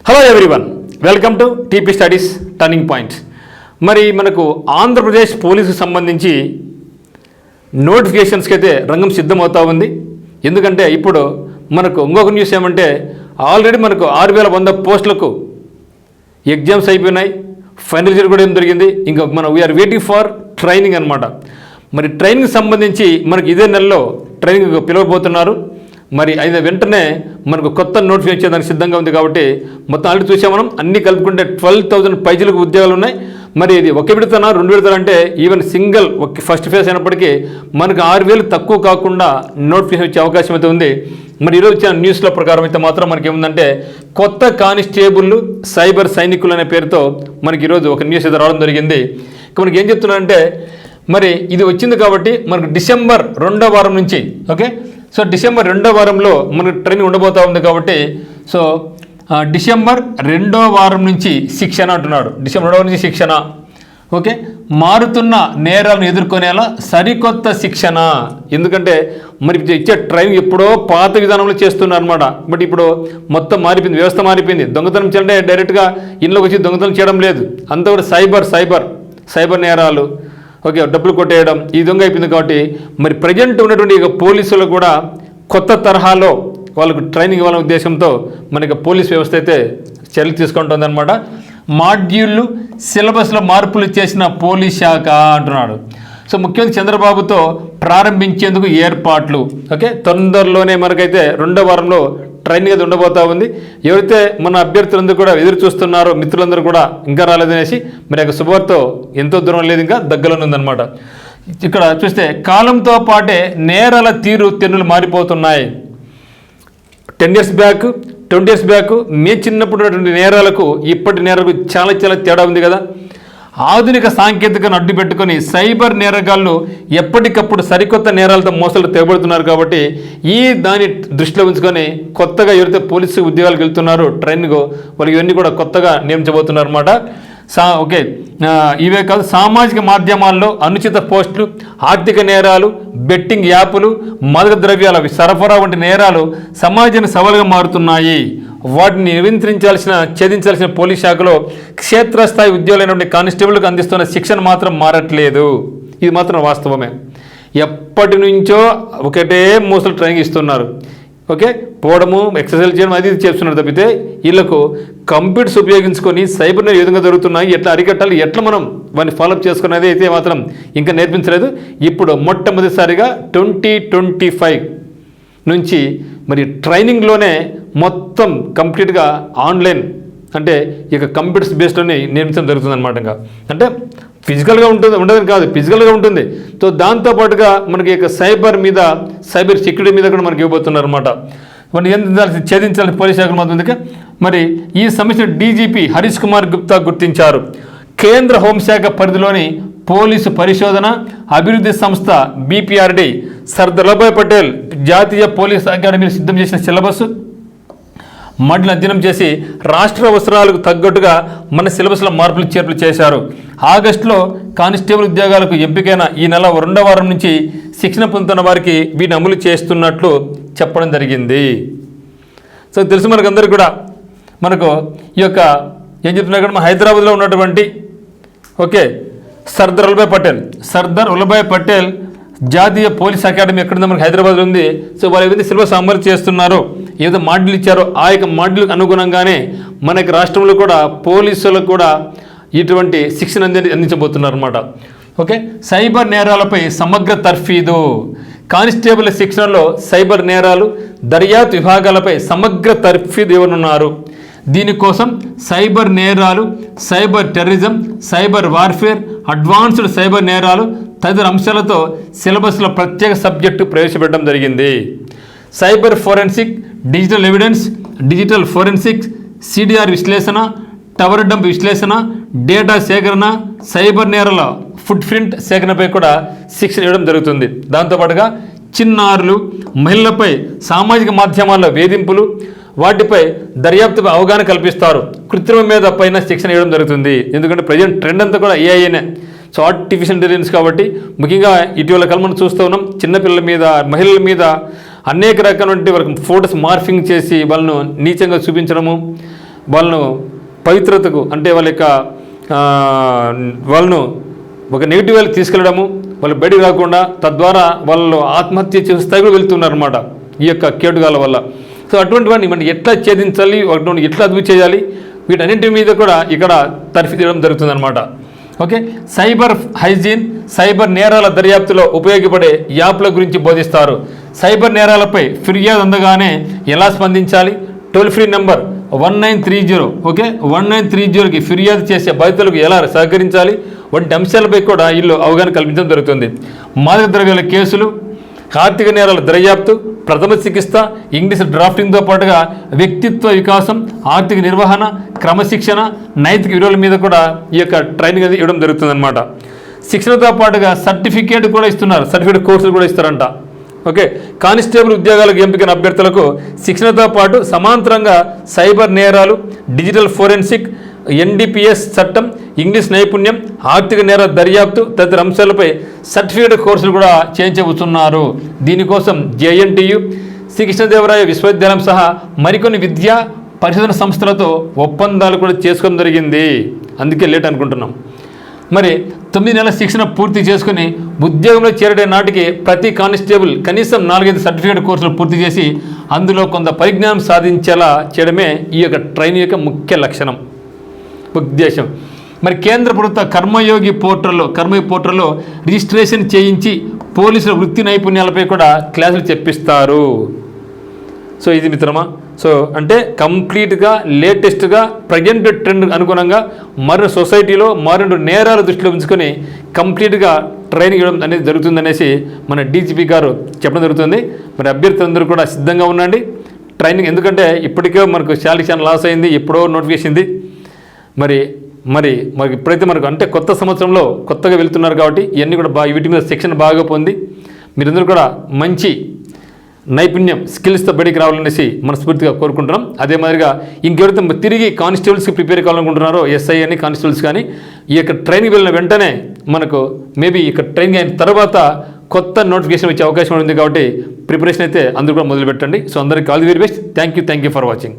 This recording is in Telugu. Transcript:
Hello everyone, welcome to TP studies turning point. మరి మనకు ఆంధ్రప్రదేశ్ పోలీసుకు సంబంధించి నోటిఫికేషన్స్కి అయితే రంగం సిద్ధమవుతూ ఉంది. ఎందుకంటే ఇప్పుడు మనకు ఇంకొక న్యూస్ ఏమంటే ఆల్రెడీ మనకు 6100 పోస్టులకు ఎగ్జామ్స్ అయిపోయినాయి. ఫైనల్ రిజల్ట్ కూడా ఏం జరిగింది. ఇంకా మనం వీఆర్ వెయిటింగ్ ఫర్ ట్రైనింగ్ అనమాట. మరి ట్రైనింగ్ సంబంధించి మనకి ఇదే నెలలో ట్రైనింగ్ పిలవబోతున్నారు. మరి అయిన వెంటనే మనకు కొత్త నోటిఫికేషన్ ఇచ్చేదానికి సిద్ధంగా ఉంది. కాబట్టి మొత్తం ఆల్రెడీ చూసాం మనం, అన్ని కలుపుకుంటే 12,000 పైజీలకు ఉద్యోగాలు ఉన్నాయి. మరి ఇది ఒక విడతనా 2 విడతలు అంటే ఈవెన్ సింగిల్ ఫస్ట్ ఫేజ్ అయినప్పటికీ మనకు 6,000 తక్కువ కాకుండా నోటిఫికేషన్ ఇచ్చే అవకాశం అయితే ఉంది. మరి ఈరోజు వచ్చిన న్యూస్ల ప్రకారం అయితే మాత్రం మనకి ఏముందంటే కొత్త కానిస్టేబుల్ సైబర్ సైనికులు అనే పేరుతో మనకి ఈరోజు ఒక న్యూస్ అయితే రావడం జరిగింది. మనకి ఏం చెప్తున్నారంటే మరి ఇది వచ్చింది కాబట్టి మనకు డిసెంబర్ 2వ వారం నుంచి సో డిసెంబర్ 2వ వారంలో మనకు ట్రైనింగ్ ఉండబోతూ ఉంది. కాబట్టి సో డిసెంబర్ 2వ వారం నుంచి శిక్షణ అంటున్నాడు. డిసెంబర్ 2వ నుంచి శిక్షణ. మారుతున్న నేరాలను ఎదుర్కొనేలా సరికొత్త శిక్షణ. ఎందుకంటే మరి ఇచ్చే ట్రైనింగ్ ఎప్పుడో పాత విధానంలో చేస్తున్నారు అనమాట. బట్ ఇప్పుడు మొత్తం మారిపోయింది, వ్యవస్థ మారిపోయింది. దొంగతనం చేయాలంటే డైరెక్ట్గా ఇంట్లోకి వచ్చి దొంగతనం చేయడం లేదు, అంతా కూడా సైబర్ నేరాలు, డబ్బులు కొట్టేయడం, ఈ విధంగా అయిపోయింది. కాబట్టి మరి ప్రజెంట్ ఉన్నటువంటి పోలీసులు కూడా కొత్త తరహాలో వాళ్ళకు ట్రైనింగ్ ఇవ్వాలనే ఉద్దేశంతో మనకి పోలీస్ వ్యవస్థ అయితే చర్యలు తీసుకుంటుంది అనమాట. మాడ్యూళ్ళు సిలబస్లో మార్పులు చేసిన పోలీస్ శాఖ అంటున్నాడు. సో ముఖ్యమంత్రి చంద్రబాబుతో ప్రారంభించేందుకు ఏర్పాట్లు. తొందరలోనే మనకైతే 2వ వారంలో ట్రైనింగ్ అయితే ఉండబోతా ఉంది. ఎవరైతే మన అభ్యర్థులందరూ కూడా ఎదురు చూస్తున్నారో మిత్రులందరూ కూడా ఇంకా రాలేదనేసి మరి యొక్క శుభవార్త ఎంతో దూరం లేదు, ఇంకా దగ్గరలోనే ఉందన్నమాట. ఇక్కడ చూస్తే కాలంతో పాటే నేరాల తెన్నులు మారిపోతున్నాయి. 10 years బ్యాక్ 20 years బ్యాక్ చిన్నప్పుడు ఉన్నటువంటి నేరాలకు ఇప్పటి నేరాలకు చాలా తేడా ఉంది కదా. ఆధునిక సాంకేతికను అడ్డు పెట్టుకొని సైబర్ నేరగాళ్ళు ఎప్పటికప్పుడు సరికొత్త నేరాలతో మోసాలు తెగబడుతున్నారు. కాబట్టి దాన్ని దృష్టిలో ఉంచుకొని కొత్తగా ఎవరైతే పోలీసు ఉద్యోగాలకు వెళ్తున్నారో ట్రైనింగ్ వాళ్ళకి ఇవన్నీ కూడా కొత్తగా నియమించబోతున్నారు అన్నమాట. ఇవే కాదు, సామాజిక మాధ్యమాల్లో అనుచిత పోస్టులు, ఆర్థిక నేరాలు, బెట్టింగ్ యాప్లు, మాదక ద్రవ్యాల సరఫరా వంటి నేరాలు సమాజానికి సవాలుగా మారుతున్నాయి. వాటిని ఛేదించాల్సిన పోలీస్ శాఖలో క్షేత్రస్థాయి ఉద్యోగులైనటువంటి కానిస్టేబుల్కి అందిస్తున్న శిక్షణ మాత్రం మారట్లేదు. ఇది మాత్రం వాస్తవమే. ఎప్పటి నుంచో ఒకటే మోసలు ట్రైనింగ్ ఇస్తున్నారు. పోవడము, ఎక్సర్సైజ్ చేయడం అది చేస్తున్నారు తప్పితే వీళ్ళకు కంప్యూటర్స్ ఉపయోగించుకొని సైబర్ ఏ విధంగా జరుగుతున్నాయి, ఎట్లా అరికట్టాలి, ఎట్లా మనం వాటిని ఫాలోఅప్ చేసుకునేది అయితే మాత్రం ఇంకా నేర్పించలేదు. ఇప్పుడు మొట్టమొదటిసారిగా 2025 నుంచి మరి ట్రైనింగ్లోనే మొత్తం కంప్లీట్గా ఆన్లైన్ అంటే కంప్యూటర్స్ బేస్డ్లోనే నిర్మించడం జరుగుతుంది అనమాట. అంటే ఫిజికల్గా ఉండదని కాదు, ఫిజికల్గా ఉంటుంది. సో దాంతోపాటుగా మనకి సైబర్ సెక్యూరిటీ మీద కూడా మనకి ఇవ్వబోతున్నారు అనమాట. మరి ఛేదించాలని పోలీస్ శాఖ మాత్రం మరి ఈ సమస్యను డీజీపీ హరీష్ కుమార్ గుప్తా గుర్తించారు. కేంద్ర హోంశాఖ పరిధిలోని పోలీసు పరిశోధన అభివృద్ధి సంస్థ బీపీఆర్డీ సర్దార్ వల్లభాయ్ పటేల్ జాతీయ పోలీస్ అకాడమీని సిద్ధం చేసిన సిలబస్ మడ్లను అధ్యయనం చేసి రాష్ట్ర అవసరాలకు తగ్గట్టుగా మన సిలబస్లో మార్పులు చేర్పులు చేశారు. ఆగస్టులో కానిస్టేబుల్ ఉద్యోగాలకు ఎంపికైన ఈ నెల 2వ వారం నుంచి శిక్షణ పొందుతున్న వారికి వీటిని అమలు చేస్తున్నట్లు చెప్పడం జరిగింది. సో తెలుసు మనకందరికీ కూడా మనకు ఏం చెప్తున్నా మన హైదరాబాద్లో ఉన్నటువంటి సర్దార్ వల్లభాయ్ పటేల్ జాతీయ పోలీస్ అకాడమీ ఎక్కడుందో మనకి హైదరాబాద్లో ఉంది. సో వాళ్ళు ఏదైతే సిలబస్ అమలు చేస్తున్నారో, ఏదో మాడ్యూల్ ఇచ్చారో ఆ మాడ్యూల్కి అనుగుణంగానే మనకి రాష్ట్రంలో కూడా పోలీసులకు కూడా ఇటువంటి శిక్షణ అందించబోతున్నారు అనమాట. సైబర్ నేరాలపై సమగ్ర తర్ఫీదు. కానిస్టేబుల్ శిక్షణలో సైబర్ నేరాలు, దర్యాప్తు విభాగాలపై సమగ్ర తర్ఫీదు ఇవ్వనున్నారు. దీనికోసం సైబర్ నేరాలు, cyber terrorism, cyber warfare, advanced cyber నేరాలు తదితర అంశాలతో సిలబస్లో ప్రత్యేక సబ్జెక్టు ప్రవేశపెట్టడం జరిగింది. Cyber forensic, digital evidence, digital forensics, CDR విశ్లేషణ, టవర్ డంప్ విశ్లేషణ, డేటా సేకరణ, సైబర్ నేరాల ఫుట్ ప్రింట్ సేకరణపై కూడా శిక్షణ ఇవ్వడం జరుగుతుంది. దాంతోపాటుగా చిన్నారులు, మహిళలపై సామాజిక మాధ్యమాల్లో వేధింపులు, వాటిపై దర్యాప్తుపై అవగాహన కల్పిస్తారు. కృత్రిమ మీద పైన శిక్షణ ఇవ్వడం జరుగుతుంది. ఎందుకంటే ప్రజెంట్ ట్రెండ్ అంతా కూడా ఏఐనే. సో ఆర్టిఫిషియల్ ఇంటెలిజెన్స్ కాబట్టి ముఖ్యంగా ఇటీవల కాలం మనం చూస్తూ ఉన్నాం, చిన్నపిల్లల మీద, మహిళల మీద అనేక రకాలైనటువంటి వరకు ఫోటోస్ మార్ఫింగ్ చేసి వాళ్ళను నీచంగా చూపించడము, వాళ్ళను పవిత్రతకు అంటే వాళ్ళ యొక్క వాళ్ళను ఒక నెగిటివ్ వాళ్ళకి తీసుకెళ్ళడము, వాళ్ళు బయటికి రాకుండా తద్వారా వాళ్ళు ఆత్మహత్య చేసే స్థాయిలో వెళ్తున్నారన్నమాట ఈ యొక్క కేటుగాల వల్ల. సో అటువంటి వాడిని మనం ఎట్లా ఛేదించాలి, వాటిని ఎట్లా అదుపు చేయాలి, వీటన్నింటి మీద కూడా ఇక్కడ తర్ఫీ తీయడం జరుగుతుందన్నమాట. ఓకే, సైబర్ హైజీన్, సైబర్ నేరాల దర్యాప్తులో ఉపయోగపడే యాప్ల గురించి బోధిస్తారు. సైబర్ నేరాలపై ఫిర్యాదు అందగానే ఎలా స్పందించాలి, టోల్ ఫ్రీ నెంబర్ 1930, ఓకే 1930కి ఫిర్యాదు చేసే బాధితులకు ఎలా సహకరించాలి వంటి అంశాలపై కూడా వీళ్ళు అవగాహన కల్పించడం జరుగుతుంది. మాదక ద్రవ్యాల కేసులు, ఆర్థిక నేరాల దర్యాప్తు, ప్రథమ చికిత్స, ఇంగ్లీష్ డ్రాఫ్టింగ్తో పాటుగా వ్యక్తిత్వ వికాసం, ఆర్థిక నిర్వహణ, క్రమశిక్షణ, నైతిక విలువల మీద కూడా ఈ యొక్క ట్రైనింగ్ అనేది ఇవ్వడం జరుగుతుందన్నమాట. శిక్షణతో పాటుగా సర్టిఫికేట్ కూడా ఇస్తున్నారు, సర్టిఫికేట్ కోర్సులు కూడా ఇస్తారంట. ఓకే, కానిస్టేబుల్ ఉద్యోగాలకు ఎంపికైన అభ్యర్థులకు శిక్షణతో పాటు సమాంతరంగా సైబర్ నేరాలు, డిజిటల్ ఫోరెన్సిక్, NDPS చట్టం, ఇంగ్లీష్ నైపుణ్యం, ఆర్థిక నేర దర్యాప్తు తదితర అంశాలపై సర్టిఫికేట్ కోర్సులు కూడా చేయించబోతున్నారు. దీనికోసం JNTU, శ్రీకృష్ణదేవరాయ విశ్వవిద్యాలయం సహా మరికొన్ని విద్యా పరిశోధన సంస్థలతో ఒప్పందాలు కూడా చేసుకోవడం జరిగింది. అందుకే లేట్ అనుకుంటున్నాం. మరి 9 నెలల శిక్షణ పూర్తి చేసుకుని ఉద్యోగంలో చేరడే నాటికి ప్రతి కానిస్టేబుల్ కనీసం 4-5 సర్టిఫికేట్ కోర్సులు పూర్తి చేసి అందులో కొంత పరిజ్ఞానం సాధించేలా చేయడమే ఈ యొక్క ట్రైనింగ్ యొక్క ముఖ్య లక్షణం, ఉద్దేశం. మరి కేంద్ర ప్రభుత్వ కర్మయోగి పోర్టల్లో రిజిస్ట్రేషన్ చేయించి పోలీసుల వృత్తి నైపుణ్యాలపై కూడా క్లాసులు చెప్పిస్తారు. సో ఇది మిత్రమా, సో అంటే కంప్లీట్గా లేటెస్ట్గా ప్రజెంట్ ట్రెండ్ అనుగుణంగా మారిన సొసైటీలో మారిన నేరాల దృష్టిలో ఉంచుకొని కంప్లీట్గా ట్రైనింగ్ ఇవ్వడం అనేది జరుగుతుందనేసి మన DGP గారు చెప్పడం జరుగుతుంది. మరి అభ్యర్థులందరూ కూడా సిద్ధంగా ఉండండి ట్రైనింగ్, ఎందుకంటే ఇప్పటికే మనకు శాలరీ చాలా లాస్ అయింది, ఎప్పుడో నోటిఫికేషన్ ఉంది. మరి ఇప్పుడైతే మనకు అంటే కొత్త సంవత్సరంలో కొత్తగా వెళ్తున్నారు కాబట్టి ఇవన్నీ కూడా వీటి మీద శిక్షణ బాగా పొంది మీరందరూ కూడా మంచి నైపుణ్యం స్కిల్స్తో బయటికి రావాలనేసి మనస్ఫూర్తిగా కోరుకుంటున్నాం. అదే మాదిరిగా ఇంకెవరైతే తిరిగి కానిస్టేబుల్స్కి ప్రిపేర్ కావాలనుకుంటున్నారో SI అని కానిస్టేబుల్స్ కానీ ఈ యొక్క ట్రైనింగ్ వెళ్ళిన వెంటనే మనకు మేబీ ఇక్కడ ట్రైనింగ్ అయిన తర్వాత కొత్త నోటిఫికేషన్ వచ్చే అవకాశం ఉంది కాబట్టి ప్రిపరేషన్ అయితే అందరూ కూడా మొదలు పెట్టండి. సో అందరికీ all the very best. Thank you for watching.